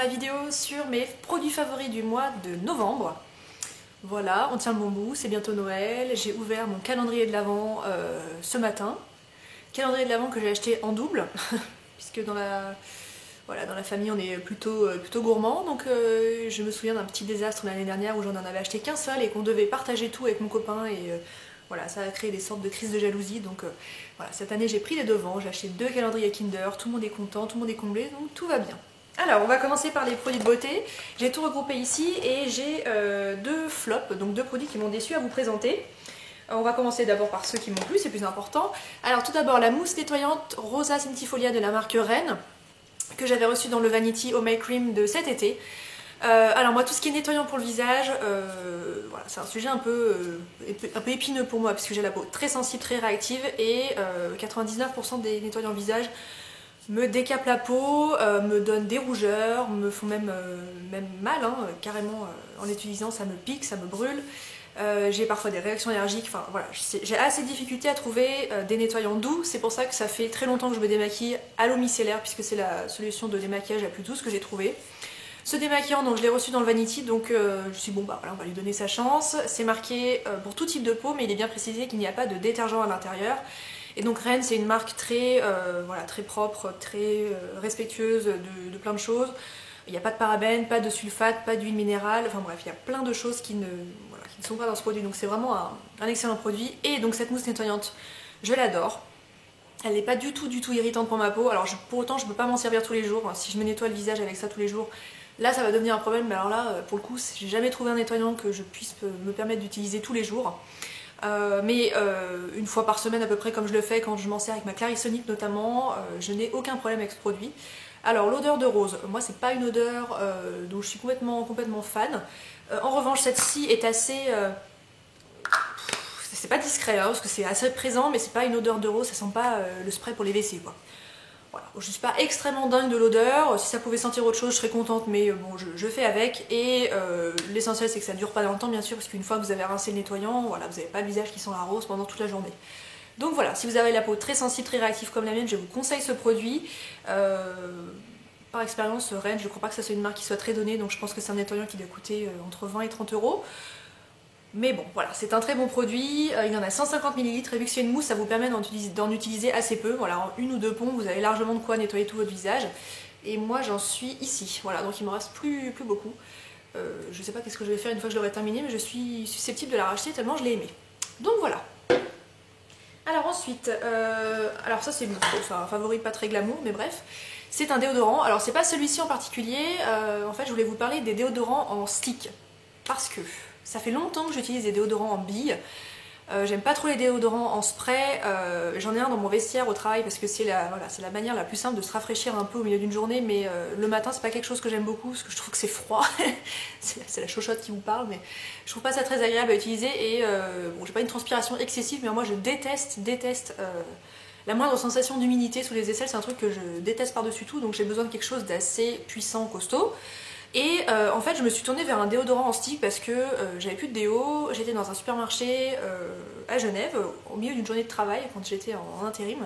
la vidéo sur mes produits favoris du mois de novembre. Voilà, on tient le bon bout, c'est bientôt Noël, j'ai ouvert mon calendrier de l'Avent ce matin. Calendrier de l'Avent que j'ai acheté en double, puisque dans la famille on est plutôt gourmand, donc je me souviens d'un petit désastre l'année dernière où j'en avais acheté qu'un seul et qu'on devait partager tout avec mon copain et voilà, ça a créé des sortes de crises de jalousie, donc voilà, cette année j'ai pris les devants, j'ai acheté 2 calendriers Kinder, tout le monde est content, tout le monde est comblé, donc tout va bien. Alors on va commencer par les produits de beauté, j'ai tout regroupé ici et j'ai 2 flops, donc 2 produits qui m'ont déçu à vous présenter. On va commencer d'abord par ceux qui m'ont plu, c'est plus important. Alors tout d'abord la mousse nettoyante Rosa Centifolia de la marque Rennes, que j'avais reçue dans le Vanity Home Make Cream de cet été. Alors moi tout ce qui est nettoyant pour le visage, voilà, c'est un sujet un peu épineux pour moi parce que j'ai la peau très sensible, très réactive et 99% des nettoyants visage me décapent la peau, me donnent des rougeurs, me font même mal, hein, carrément en l'utilisant ça me pique, ça me brûle. J'ai parfois des réactions allergiques, enfin voilà, j'ai assez de difficultés à trouver des nettoyants doux, c'est pour ça que ça fait très longtemps que je me démaquille à l'eau micellaire puisque c'est la solution de démaquillage la plus douce que j'ai trouvée. Ce démaquillant, donc je l'ai reçu dans le Vanity, donc je me suis dit bon bah voilà, on va lui donner sa chance. C'est marqué pour tout type de peau, mais il est bien précisé qu'il n'y a pas de détergent à l'intérieur. Et donc Rennes, c'est une marque très, voilà, très propre, très respectueuse de plein de choses. Il n'y a pas de parabènes, pas de sulfate, pas d'huile minérale, enfin bref, il y a plein de choses qui ne sont pas dans ce produit. Donc c'est vraiment un excellent produit. Et donc cette mousse nettoyante, je l'adore. Elle n'est pas du tout irritante pour ma peau. Alors pour autant, je ne peux pas m'en servir tous les jours. Si je me nettoie le visage avec ça tous les jours, là ça va devenir un problème. Mais alors là, pour le coup, j'ai jamais trouvé un nettoyant que je puisse me permettre d'utiliser tous les jours. Mais une fois par semaine à peu près, comme je le fais quand je m'en sers avec ma Clarisonic notamment, je n'ai aucun problème avec ce produit. Alors l'odeur de rose, moi c'est pas une odeur dont je suis complètement fan. En revanche, celle-ci est assez... c'est pas discret, hein, parce que c'est assez présent, mais c'est pas une odeur de rose, ça sent pas le spray pour les WC, quoi. Voilà. Je suis pas extrêmement dingue de l'odeur, si ça pouvait sentir autre chose, je serais contente, mais bon, je fais avec. Et l'essentiel, c'est que ça dure pas longtemps, bien sûr, parce qu'une fois que vous avez rincé le nettoyant, voilà, vous n'avez pas le visage qui sent la rose pendant toute la journée. Donc voilà, si vous avez la peau très sensible, très réactive comme la mienne, je vous conseille ce produit. Par expérience, Rennes, je crois pas que ça soit une marque qui soit très donnée, donc je pense que c'est un nettoyant qui doit coûter entre 20 et 30 euros. Mais bon, voilà, c'est un très bon produit, il y en a 150 ml, et vu que c'est une mousse, ça vous permet d'en utiliser assez peu. Voilà, en une ou deux pompes, vous avez largement de quoi nettoyer tout votre visage. Et moi, j'en suis ici, voilà, donc il me reste plus beaucoup. Je sais pas qu'est-ce que je vais faire une fois que je l'aurai terminé, mais je suis susceptible de la racheter tellement je l'ai aimée. Donc voilà. Alors ensuite, alors ça c'est un favori pas très glamour, mais bref, c'est un déodorant. Alors c'est pas celui-ci en particulier, en fait je voulais vous parler des déodorants en stick, parce que ça fait longtemps que j'utilise des déodorants en billes. J'aime pas trop les déodorants en spray, j'en ai un dans mon vestiaire au travail parce que c'est la manière la plus simple de se rafraîchir un peu au milieu d'une journée, mais le matin c'est pas quelque chose que j'aime beaucoup parce que je trouve que c'est froid, c'est la chochotte qui vous parle, mais je trouve pas ça très agréable à utiliser et bon, j'ai pas une transpiration excessive, mais moi je déteste la moindre sensation d'humidité sous les aisselles, c'est un truc que je déteste par-dessus tout, donc j'ai besoin de quelque chose d'assez puissant, costaud. Et en fait je me suis tournée vers un déodorant en stick parce que j'avais plus de déo, j'étais dans un supermarché à Genève au milieu d'une journée de travail quand j'étais en intérim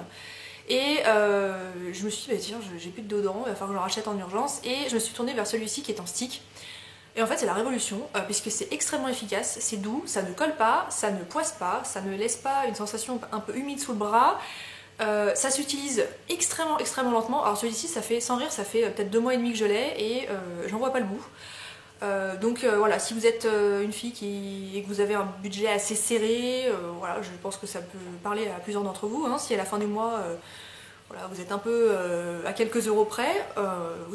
et je me suis dit bah, tiens j'ai plus de déodorant, il va falloir que j'en rachète en urgence et je me suis tournée vers celui-ci qui est en stick et en fait c'est la révolution puisque c'est extrêmement efficace, c'est doux, ça ne colle pas, ça ne poisse pas, ça ne laisse pas une sensation un peu humide sous le bras. Ça s'utilise extrêmement lentement. Alors celui-ci, ça fait, sans rire, ça fait peut-être 2 mois et demi que je l'ai et j'en vois pas le bout. Donc voilà, si vous êtes une fille et que vous avez un budget assez serré, voilà, je pense que ça peut parler à plusieurs d'entre vous. Hein, si à la fin du mois, voilà, vous êtes un peu à quelques euros près,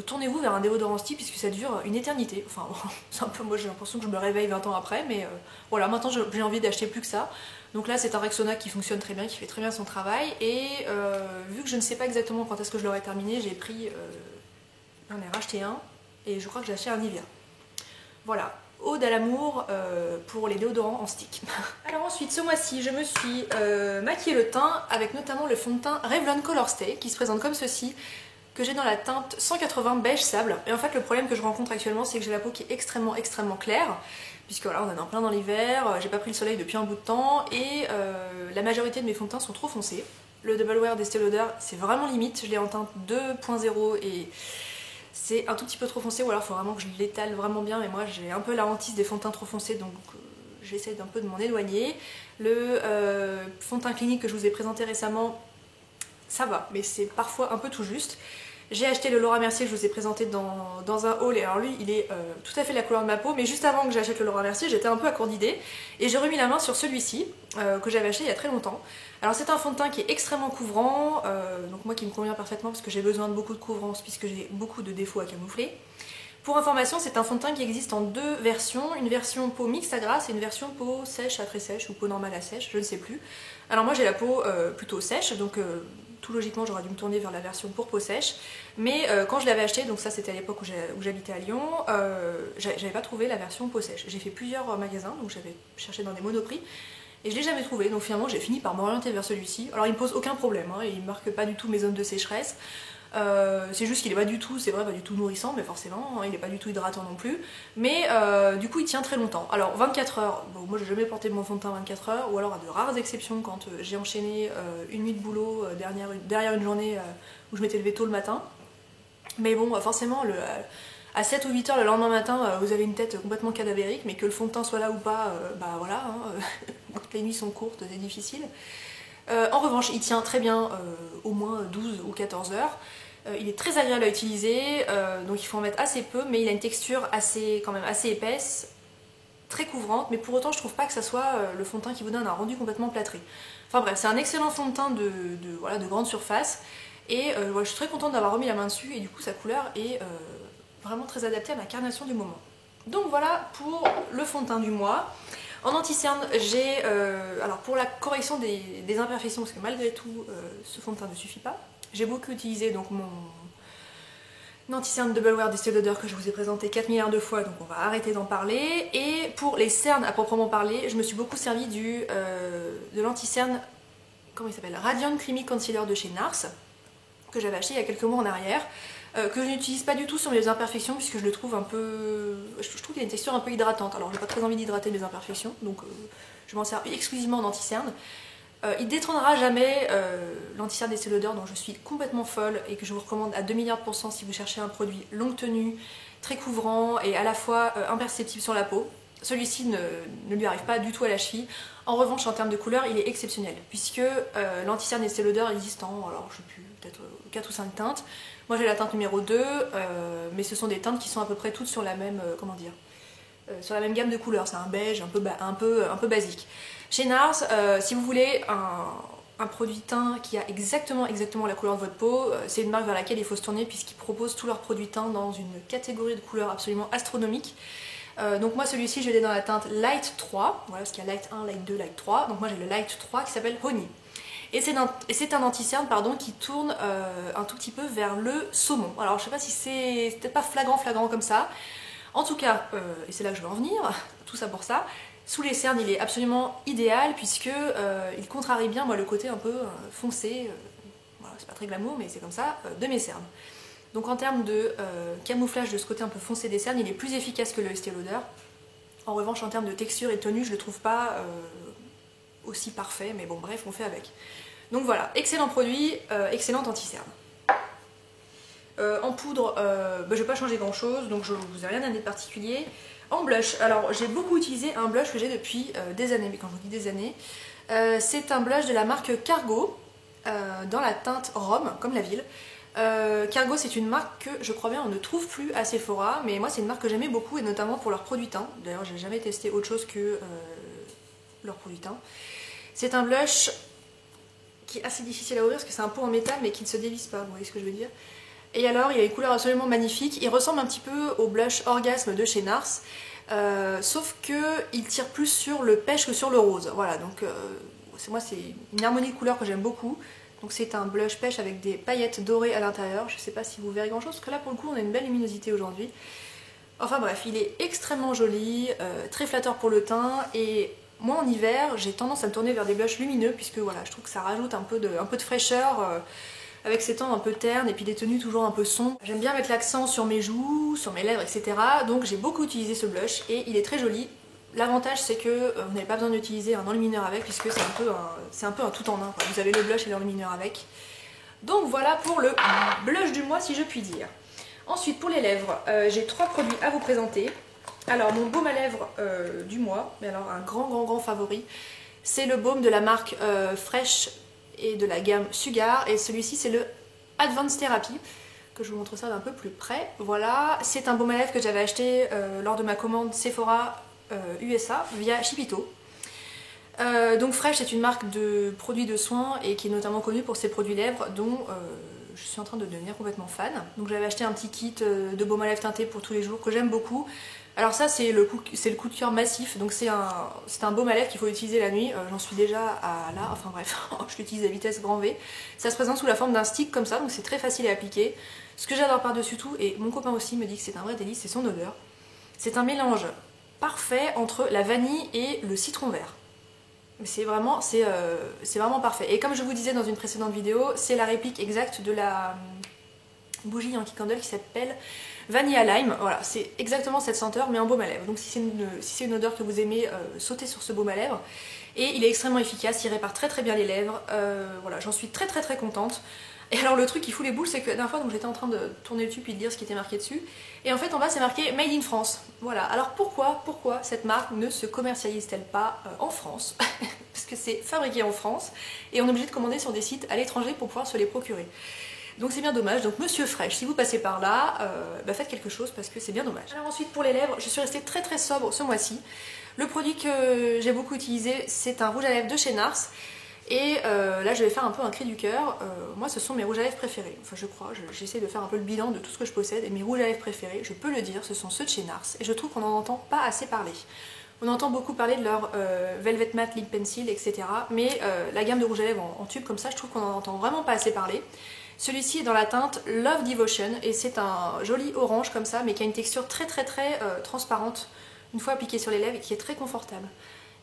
tournez-vous vers un déodorant stick puisque ça dure une éternité. Enfin, c'est un peu, moi j'ai l'impression que je me réveille 20 ans après, mais voilà, maintenant j'ai envie d'acheter plus que ça. Donc là c'est un Rexona qui fonctionne très bien, qui fait très bien son travail et vu que je ne sais pas exactement quand est-ce que je l'aurai terminé, j'en ai racheté un et je crois que j'ai acheté un Nivea. Voilà, ode à l'amour pour les déodorants en stick. Alors ensuite ce mois-ci je me suis maquillé le teint avec notamment le fond de teint Revlon Color Stay qui se présente comme ceci, que j'ai dans la teinte 180 beige sable. Et en fait le problème que je rencontre actuellement c'est que j'ai la peau qui est extrêmement claire, puisque voilà, on en est en plein dans l'hiver, j'ai pas pris le soleil depuis un bout de temps et la majorité de mes fonds de teint sont trop foncés. Le Double Wear d'Estée Lauder c'est vraiment limite, je l'ai en teinte 2.0 et c'est un tout petit peu trop foncé, ou alors il faut vraiment que je l'étale vraiment bien, mais moi j'ai un peu la hantise des fonds de teint trop foncés, donc j'essaie d'un peu de m'en éloigner. Le fond de teint clinique que je vous ai présenté récemment, ça va, mais c'est parfois un peu tout juste. J'ai acheté le Laura Mercier que je vous ai présenté dans un haul, et alors lui il est tout à fait la couleur de ma peau, mais juste avant que j'achète le Laura Mercier j'étais un peu à court d'idées et j'ai remis la main sur celui-ci que j'avais acheté il y a très longtemps. Alors c'est un fond de teint qui est extrêmement couvrant, donc moi qui me convient parfaitement parce que j'ai besoin de beaucoup de couvrance puisque j'ai beaucoup de défauts à camoufler. Pour information, c'est un fond de teint qui existe en deux versions, une version peau mixte à grasse et une version peau sèche à très sèche ou peau normale à sèche, je ne sais plus. Alors moi j'ai la peau plutôt sèche, donc tout logiquement j'aurais dû me tourner vers la version pour peau sèche, mais quand je l'avais acheté, donc ça c'était à l'époque où j'habitais à Lyon, j'avais pas trouvé la version peau sèche. J'ai fait plusieurs magasins, donc j'avais cherché dans des monoprix et je l'ai jamais trouvé, donc finalement j'ai fini par m'orienter vers celui-ci. Alors il me pose aucun problème, hein, et il marque pas du tout mes zones de sécheresse. C'est juste qu'il est pas du tout, c'est vrai, pas du tout nourrissant, mais forcément, hein, il est pas du tout hydratant non plus. Mais du coup, il tient très longtemps. Alors 24 heures, bon, moi j'ai jamais porté mon fond de teint 24 heures, ou alors à de rares exceptions quand j'ai enchaîné une nuit de boulot derrière une journée où je m'étais levée tôt le matin. Mais bon, forcément, à 7 ou 8 heures le lendemain matin, vous avez une tête complètement cadavérique, mais que le fond de teint soit là ou pas, bah voilà, hein, toutes les nuits sont courtes, c'est difficile. En revanche, il tient très bien au moins 12 ou 14 heures. Il est très agréable à utiliser, donc il faut en mettre assez peu, mais il a une texture quand même assez épaisse, très couvrante, mais pour autant je trouve pas que ça soit le fond de teint qui vous donne un rendu complètement plâtré. Enfin bref, c'est un excellent fond de teint voilà, de grande surface, et voilà, je suis très contente d'avoir remis la main dessus, et du coup sa couleur est vraiment très adaptée à ma carnation du moment. Donc voilà pour le fond de teint du mois. En anti-cerne, j'ai, alors pour la correction des imperfections, parce que malgré tout, ce fond de teint ne suffit pas, j'ai beaucoup utilisé donc mon anti-cerne Double Wear Distilled Lauder que je vous ai présenté 4 milliards de fois, donc on va arrêter d'en parler. Et pour les cernes à proprement parler, je me suis beaucoup servi de l'anti-cerne, comment il s'appelle, Radiant Creamy Concealer de chez NARS, que j'avais acheté il y a quelques mois en arrière. Que je n'utilise pas du tout sur mes imperfections puisque je le trouve un peu... Je trouve qu'il a une texture un peu hydratante. Alors j'ai pas très envie d'hydrater mes imperfections, donc je m'en sers exclusivement en anti-cerne. Il détrônera jamais l'anti-cerne d'Estée Lauder dont je suis complètement folle et que je vous recommande à 2 milliards % si vous cherchez un produit longue tenue, très couvrant et à la fois imperceptible sur la peau. Celui-ci ne lui arrive pas du tout à la cheville. En revanche, en termes de couleur, il est exceptionnel puisque l'anti-cerne d'Estée Lauder existe en, alors je sais plus, peut-être 4 ou 5 teintes. Moi j'ai la teinte numéro 2, mais ce sont des teintes qui sont à peu près toutes sur la même, comment dire, sur la même gamme de couleurs. C'est un beige un peu basique. Chez NARS, si vous voulez un produit teint qui a exactement la couleur de votre peau, c'est une marque vers laquelle il faut se tourner puisqu'ils proposent tous leurs produits teints dans une catégorie de couleurs absolument astronomique. Donc moi celui-ci je l'ai dans la teinte Light 3, voilà, parce qu'il y a Light 1, Light 2, Light 3, donc moi j'ai le Light 3 qui s'appelle Honey. Et c'est un anti-cerne qui tourne un tout petit peu vers le saumon. Alors je sais pas si c'est peut-être pas flagrant comme ça. En tout cas, et c'est là que je veux en venir, tout ça pour ça, sous les cernes il est absolument idéal puisque il contrarie bien moi le côté un peu foncé, voilà, c'est pas très glamour mais c'est comme ça, de mes cernes. Donc en termes de camouflage de ce côté un peu foncé des cernes, il est plus efficace que le Estée Lauder. En revanche en termes de texture et de tenue, je le trouve pas aussi parfait, mais bon bref, on fait avec. Donc voilà, excellent produit, excellent anti-cerne. En poudre, je vais pas changer grand chose, donc je vous ai rien donné de particulier. En blush, alors j'ai beaucoup utilisé un blush que j'ai depuis des années, mais quand je vous dis des années, c'est un blush de la marque Cargo, dans la teinte Rome, comme la ville. Cargo c'est une marque que je crois bien on ne trouve plus à Sephora, mais moi c'est une marque que j'aimais beaucoup et notamment pour leurs produits teints. D'ailleurs j'ai jamais testé autre chose que leurs produits teints. C'est un blush qui est assez difficile à ouvrir parce que c'est un pot en métal mais qui ne se dévisse pas, vous voyez ce que je veux dire. Et alors il a une couleur absolument magnifique, il ressemble un petit peu au blush Orgasme de chez NARS, sauf qu'il tire plus sur le pêche que sur le rose. Voilà, donc moi c'est une harmonie de couleurs que j'aime beaucoup. Donc c'est un blush pêche avec des paillettes dorées à l'intérieur, je sais pas si vous verrez grand chose parce que là pour le coup on a une belle luminosité aujourd'hui. Enfin bref, il est extrêmement joli, très flatteur pour le teint et moi en hiver j'ai tendance à me tourner vers des blushs lumineux puisque voilà, je trouve que ça rajoute un peu de fraîcheur avec ces tons un peu ternes et puis des tenues toujours un peu sombres. J'aime bien mettre l'accent sur mes joues, sur mes lèvres, etc. Donc j'ai beaucoup utilisé ce blush et il est très joli. L'avantage c'est que vous n'avez pas besoin d'utiliser un enlumineur avec puisque c'est un peu un tout en un, quoi. Vous avez le blush et l'enlumineur avec. Donc voilà pour le blush du mois si je puis dire. Ensuite pour les lèvres, j'ai 3 produits à vous présenter. Alors mon baume à lèvres du mois, mais alors un grand favori, c'est le baume de la marque Fresh et de la gamme Sugar, et celui-ci c'est le Advanced Therapy, que je vous montre ça d'un peu plus près. Voilà, c'est un baume à lèvres que j'avais acheté lors de ma commande Sephora USA via Shipito. Donc Fresh est une marque de produits de soins et qui est notamment connue pour ses produits lèvres dont je suis en train de devenir complètement fan. Donc j'avais acheté un petit kit de baume à lèvres teinté pour tous les jours que j'aime beaucoup. Alors ça c'est le coup de cœur massif, donc c'est un baume à lèvres qu'il faut utiliser la nuit. J'en suis déjà à là, enfin bref, je l'utilise à vitesse grand V. Ça se présente sous la forme d'un stick comme ça, donc c'est très facile à appliquer. Ce que j'adore par-dessus tout, et mon copain aussi me dit que c'est un vrai délice, c'est son odeur. C'est un mélange parfait entre la vanille et le citron vert. C'est vraiment parfait. Et comme je vous disais dans une précédente vidéo, c'est la réplique exacte de la bougie Yankee Candle qui s'appelle Vanilla Lime. Voilà, c'est exactement cette senteur mais en baume à lèvres. Donc si c'est une odeur que vous aimez, sautez sur ce baume à lèvres. Et il est extrêmement efficace, il répare très bien les lèvres. Voilà, j'en suis très contente. Et alors le truc qui fout les boules, c'est que la dernière fois j'étais en train de tourner le tube puis de dire ce qui était marqué dessus. Et en fait en bas c'est marqué Made in France. Voilà, alors pourquoi cette marque ne se commercialise-t-elle pas en France? Parce que c'est fabriqué en France et on est obligé de commander sur des sites à l'étranger pour pouvoir se les procurer. Donc c'est bien dommage. Donc Monsieur Fresh, si vous passez par là, faites quelque chose parce que c'est bien dommage. Alors ensuite pour les lèvres, je suis restée très sobre ce mois-ci. Le produit que j'ai beaucoup utilisé, c'est un rouge à lèvres de chez Nars. Et là je vais faire un peu un cri du cœur. Moi ce sont mes rouges à lèvres préférés. Enfin je crois, j'essaie de faire un peu le bilan de tout ce que je possède. Et mes rouges à lèvres préférés, je peux le dire, ce sont ceux de chez Nars. Et je trouve qu'on n'en entend pas assez parler. On entend beaucoup parler de leur Velvet Matte Lip Pencil, etc. Mais la gamme de rouge à lèvres en tube comme ça, je trouve qu'on n'en entend vraiment pas assez parler. Celui-ci est dans la teinte Love Devotion et c'est un joli orange comme ça, mais qui a une texture très transparente une fois appliqué sur les lèvres et qui est très confortable.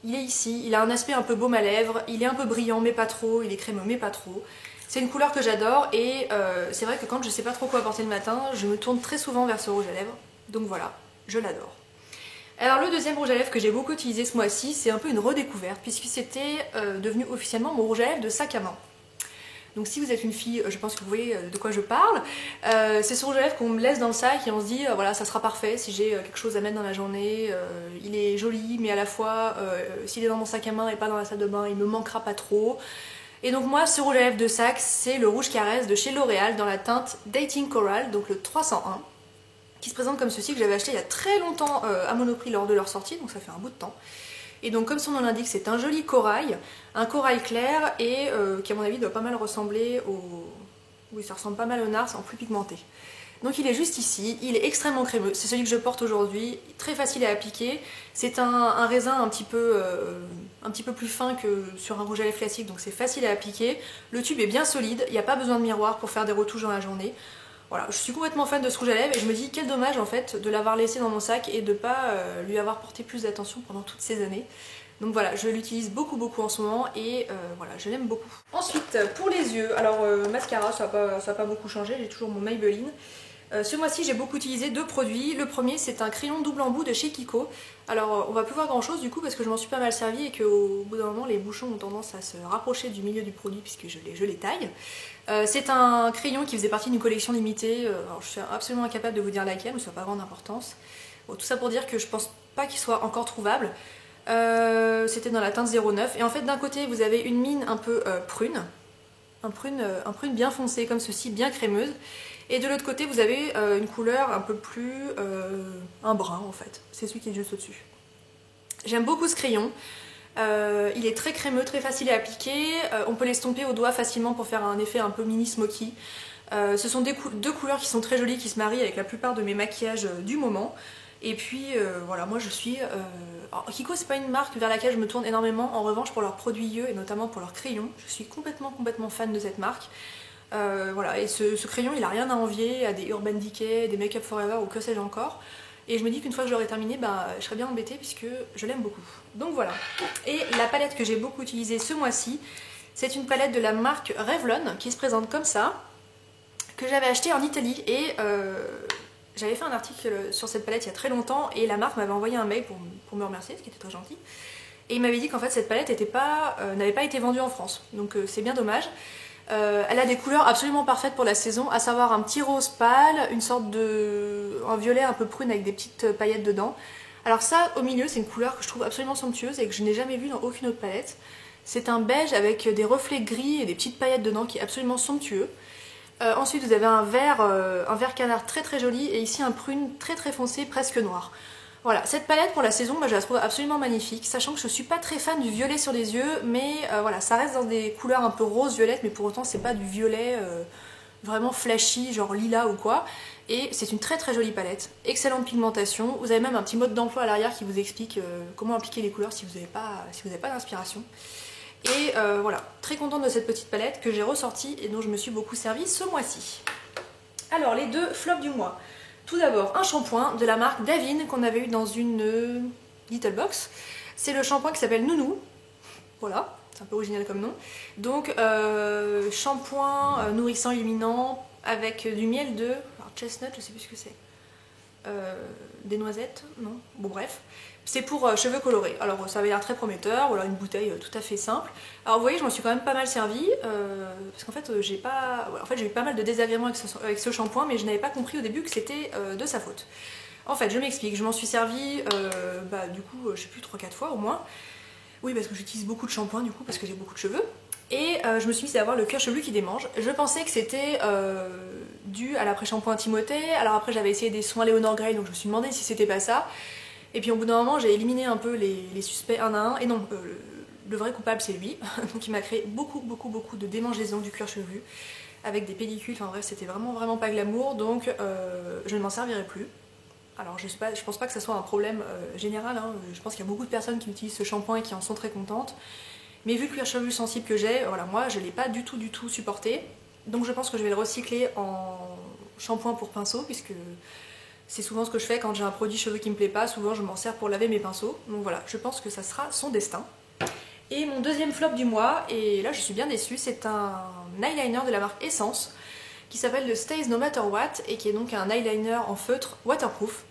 Il est ici, il a un aspect un peu baume à lèvres, il est un peu brillant mais pas trop, il est crémeux mais pas trop. C'est une couleur que j'adore et c'est vrai que quand je sais pas trop quoi porter le matin, je me tourne très souvent vers ce rouge à lèvres. Donc voilà, je l'adore. Alors le deuxième rouge à lèvres que j'ai beaucoup utilisé ce mois-ci, c'est un peu une redécouverte puisque c'était devenu officiellement mon rouge à lèvres de sac à main. Donc si vous êtes une fille, je pense que vous voyez de quoi je parle. C'est ce rouge à lèvres qu'on me laisse dans le sac et on se dit voilà ça sera parfait si j'ai quelque chose à mettre dans la journée. Il est joli mais à la fois s'il est dans mon sac à main et pas dans la salle de bain il me manquera pas trop. Et donc moi ce rouge à lèvres de sac c'est le rouge caresse de chez L'Oréal dans la teinte Dating Coral, donc le 301. Qui se présente comme ceci, que j'avais acheté il y a très longtemps à Monoprix lors de leur sortie, donc ça fait un bout de temps. Et donc comme son nom l'indique, c'est un joli corail, un corail clair et qui à mon avis doit pas mal ressembler au... Oui, ça ressemble pas mal au Nars en plus pigmenté. Donc il est juste ici, il est extrêmement crémeux, c'est celui que je porte aujourd'hui, très facile à appliquer. C'est un raisin un petit peu plus fin que sur un rouge à lèvres classique, donc c'est facile à appliquer. Le tube est bien solide, il n'y a pas besoin de miroir pour faire des retouches dans la journée. Voilà, je suis complètement fan de ce rouge à lèvres et je me dis quel dommage en fait de l'avoir laissé dans mon sac et de ne pas lui avoir porté plus d'attention pendant toutes ces années. Donc voilà, je l'utilise beaucoup en ce moment et voilà, je l'aime beaucoup. Ensuite, pour les yeux, alors mascara, ça n'a pas beaucoup changé, j'ai toujours mon Maybelline. Ce mois-ci, j'ai beaucoup utilisé 2 produits. Le premier, c'est un crayon double embout de chez Kiko. Alors, on va plus voir grand-chose du coup parce que je m'en suis pas mal servi et qu'au bout d'un moment, les bouchons ont tendance à se rapprocher du milieu du produit puisque je les taille. C'est un crayon qui faisait partie d'une collection limitée. Alors, je suis absolument incapable de vous dire laquelle, mais ça n'a pas grande importance. Bon, tout ça pour dire que je pense pas qu'il soit encore trouvable. C'était dans la teinte 09. Et en fait, d'un côté, vous avez une mine un peu prune. Un prune bien foncé comme ceci, bien crémeuse. Et de l'autre côté, vous avez une couleur un peu plus... un brun en fait. C'est celui qui est juste au-dessus. J'aime beaucoup ce crayon. Il est très crémeux, très facile à appliquer. On peut l'estomper au doigt facilement pour faire un effet un peu mini smoky. Ce sont deux couleurs qui sont très jolies, qui se marient avec la plupart de mes maquillages du moment. Et puis voilà, moi je suis... Alors, Kiko c'est pas une marque vers laquelle je me tourne énormément, en revanche pour leurs produits yeux et notamment pour leurs crayons, je suis complètement fan de cette marque. Voilà, et ce crayon il a rien à envier à des Urban Decay, des Make Up Forever ou que sais-je encore. Et je me dis qu'une fois que je l'aurai terminé, je serais bien embêtée puisque je l'aime beaucoup. Donc voilà. Et la palette que j'ai beaucoup utilisée ce mois-ci, c'est une palette de la marque Revlon qui se présente comme ça, que j'avais achetée en Italie et j'avais fait un article sur cette palette il y a très longtemps et la marque m'avait envoyé un mail pour me remercier, ce qui était très gentil. Et il m'avait dit qu'en fait cette palette n'avait pas été vendue en France, donc c'est bien dommage. Elle a des couleurs absolument parfaites pour la saison, à savoir un petit rose pâle, une sorte de... un violet un peu prune avec des petites paillettes dedans. Alors ça, au milieu, c'est une couleur que je trouve absolument somptueuse et que je n'ai jamais vue dans aucune autre palette. C'est un beige avec des reflets gris et des petites paillettes dedans qui est absolument somptueux. Ensuite, vous avez un vert canard très très joli et ici un prune très très foncé, presque noir. Voilà, cette palette pour la saison, moi je la trouve absolument magnifique, sachant que je suis pas très fan du violet sur les yeux, mais voilà, ça reste dans des couleurs un peu rose-violette, mais pour autant c'est pas du violet vraiment flashy, genre lilas ou quoi. Et c'est une très très jolie palette, excellente pigmentation. Vous avez même un petit mode d'emploi à l'arrière qui vous explique comment appliquer les couleurs si vous n'avez pas d'inspiration. Et voilà, très contente de cette petite palette que j'ai ressortie et dont je me suis beaucoup servie ce mois-ci. Alors, les deux flops du mois. Tout d'abord, un shampoing de la marque Davine qu'on avait eu dans une Little Box. C'est le shampoing qui s'appelle Nounou. Voilà, c'est un peu original comme nom. Donc, shampoing nourrissant, illuminant, avec du miel de... Alors, chestnut, je sais plus ce que c'est. Des noisettes, non. Bon, bref. C'est pour cheveux colorés. Alors ça avait l'air très prometteur, voilà, une bouteille tout à fait simple. Alors vous voyez, je m'en suis quand même pas mal servie, parce qu'en fait j'ai eu pas mal de désagréments avec ce shampoing, mais je n'avais pas compris au début que c'était de sa faute. En fait, je m'explique, je m'en suis servie, du coup, je sais plus, 3-4 fois au moins. Oui, parce que j'utilise beaucoup de shampoing du coup, parce que j'ai beaucoup de cheveux. Et je me suis mise à avoir le cuir chevelu qui démange. Je pensais que c'était dû à l'après-shampoing Timothée. Alors après j'avais essayé des soins Léonore Grey, donc je me suis demandé si c'était pas ça. Et puis au bout d'un moment j'ai éliminé un peu les suspects un à un. Et non, le vrai coupable c'est lui. Donc il m'a créé beaucoup de démangeaisons du cuir chevelu. Avec des pellicules, enfin bref c'était vraiment pas glamour. Donc je ne m'en servirai plus. Alors je pense pas que ça soit un problème général. Hein. Je pense qu'il y a beaucoup de personnes qui utilisent ce shampoing et qui en sont très contentes. Mais vu le cuir chevelu sensible que j'ai, voilà, moi je l'ai pas du tout supporté. Donc je pense que je vais le recycler en shampoing pour pinceau, puisque c'est souvent ce que je fais quand j'ai un produit cheveux qui me plaît pas. Souvent je m'en sers pour laver mes pinceaux. Donc voilà, je pense que ça sera son destin. Et mon deuxième flop du mois, et là je suis bien déçue, c'est un eyeliner de la marque Essence qui s'appelle le Stays No Matter What et qui est donc un eyeliner en feutre waterproof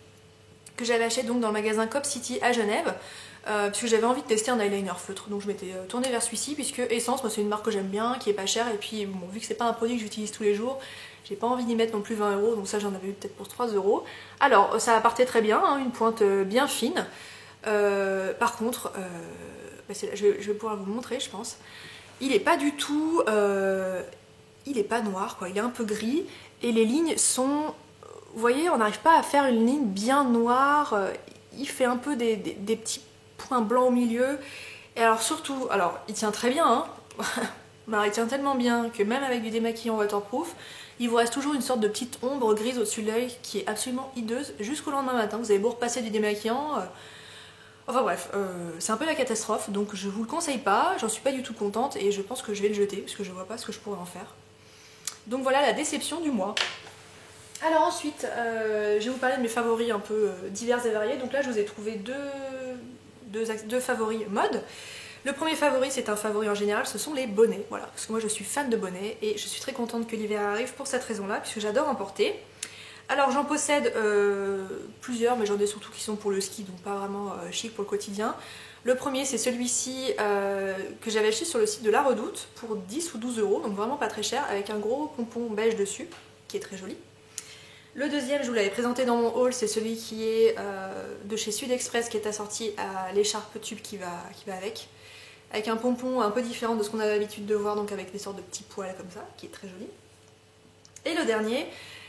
que j'avais acheté donc dans le magasin Cop City à Genève. Puisque j'avais envie de tester un eyeliner feutre, donc je m'étais tournée vers celui-ci, puisque Essence, moi c'est une marque que j'aime bien, qui est pas chère, et puis bon, vu que c'est pas un produit que j'utilise tous les jours, j'ai pas envie d'y mettre non plus 20 €, donc ça j'en avais eu peut-être pour 3 €. Alors ça partait très bien, hein, une pointe bien fine. Par contre, je vais pouvoir vous le montrer je pense, il est pas du tout, il est pas noir quoi, il est un peu gris, et les lignes sont, vous voyez, on n'arrive pas à faire une ligne bien noire, il fait un peu des petits point blanc au milieu. Et alors surtout, alors il tient très bien, hein. Alors, il tient tellement bien que même avec du démaquillant waterproof, il vous reste toujours une sorte de petite ombre grise au-dessus de l'œil qui est absolument hideuse jusqu'au lendemain matin. Vous avez beau repasser du démaquillant, enfin bref, c'est un peu la catastrophe, donc je vous le conseille pas, j'en suis pas du tout contente et je pense que je vais le jeter parce que je vois pas ce que je pourrais en faire. Donc voilà la déception du mois. Alors ensuite, je vais vous parler de mes favoris un peu divers et variés. Donc là je vous ai trouvé deux favoris mode. Le premier favori, c'est un favori en général, ce sont les bonnets. Voilà, parce que moi je suis fan de bonnets et je suis très contente que l'hiver arrive pour cette raison-là, puisque j'adore en porter. Alors j'en possède plusieurs, mais j'en ai surtout qui sont pour le ski, donc pas vraiment chic pour le quotidien. Le premier, c'est celui-ci que j'avais acheté sur le site de La Redoute pour 10 ou 12 €, donc vraiment pas très cher, avec un gros pompon beige dessus, qui est très joli. Le deuxième, je vous l'avais présenté dans mon haul, c'est celui qui est de chez Sud Express, qui est assorti à l'écharpe tube qui va avec un pompon un peu différent de ce qu'on a l'habitude de voir, donc avec des sortes de petits poils comme ça, qui est très joli. Et le dernier,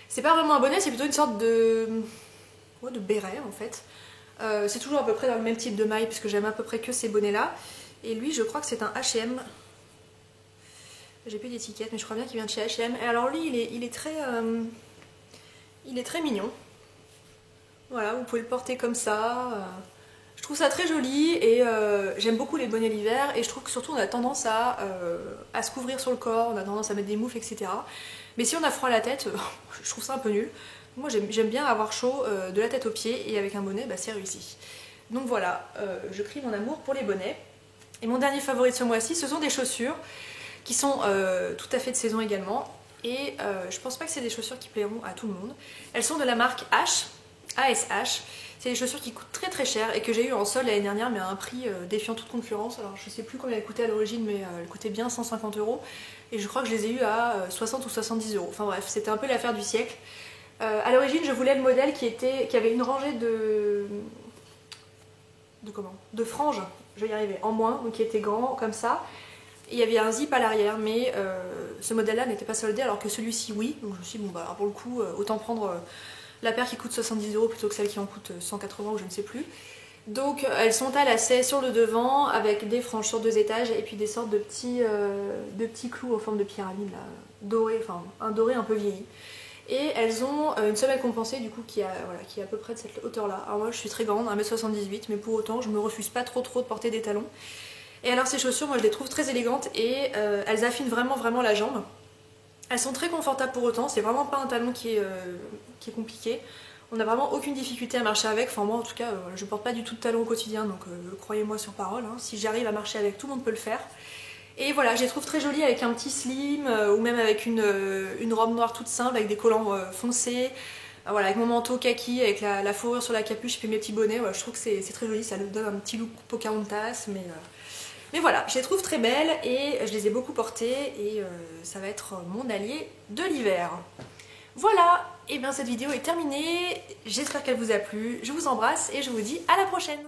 c'est pas vraiment un bonnet, c'est plutôt une sorte de béret en fait. C'est toujours à peu près dans le même type de maille, puisque j'aime à peu près que ces bonnets là. Et lui, je crois que c'est un H&M. J'ai plus d'étiquette, mais je crois bien qu'il vient de chez H&M. Et alors lui, il est très mignon. Voilà, vous pouvez le porter comme ça. Je trouve ça très joli et j'aime beaucoup les bonnets l'hiver, et je trouve que surtout on a tendance à se couvrir sur le corps, on a tendance à mettre des moufles, etc. Mais si on a froid à la tête, je trouve ça un peu nul. Moi j'aime bien avoir chaud de la tête aux pieds, et avec un bonnet, bah, c'est réussi. Donc voilà, je crie mon amour pour les bonnets. Et mon dernier favori de ce mois-ci, ce sont des chaussures qui sont tout à fait de saison également. Et je pense pas que c'est des chaussures qui plairont à tout le monde. Elles sont de la marque H. ASH. C'est des chaussures qui coûtent très très cher et que j'ai eu en solde l'année dernière mais à un prix défiant toute concurrence. Alors je sais plus combien elles coûtaient à l'origine mais elles coûtaient bien 150 € et je crois que je les ai eu à 60 ou 70 €. Enfin bref, c'était un peu l'affaire du siècle. À l'origine je voulais le modèle qui avait une rangée de franges, je vais y arriver, en moins, donc qui était grand comme ça. Et il y avait un zip à l'arrière mais ce modèle là n'était pas soldé alors que celui-ci oui. Donc je me suis dit bon bah pour le coup autant prendre la paire qui coûte 70 € plutôt que celle qui en coûte 180 ou je ne sais plus. Donc elles sont à lacets sur le devant avec des franges sur 2 étages et puis des sortes de petits clous en forme de pyramide là, doré, enfin un doré un peu vieilli. Et elles ont une semelle compensée du coup qui est à peu près de cette hauteur là. Alors moi je suis très grande, 1m78 mais pour autant je me refuse pas trop de porter des talons. Et alors ces chaussures moi je les trouve très élégantes et elles affinent vraiment la jambe. Elles sont très confortables pour autant, c'est vraiment pas un talon qui est compliqué. On n'a vraiment aucune difficulté à marcher avec, enfin moi en tout cas je porte pas du tout de talon au quotidien donc croyez-moi sur parole, hein. Si j'arrive à marcher avec, tout le monde peut le faire. Et voilà, je les trouve très jolies avec un petit slim ou même avec une robe noire toute simple avec des collants foncés. Voilà, avec mon manteau kaki, avec la fourrure sur la capuche et puis mes petits bonnets, voilà, je trouve que c'est très joli, ça lui donne un petit look Pocahontas mais voilà, je les trouve très belles et je les ai beaucoup portées et ça va être mon allié de l'hiver. Voilà, et bien cette vidéo est terminée, j'espère qu'elle vous a plu, je vous embrasse et je vous dis à la prochaine.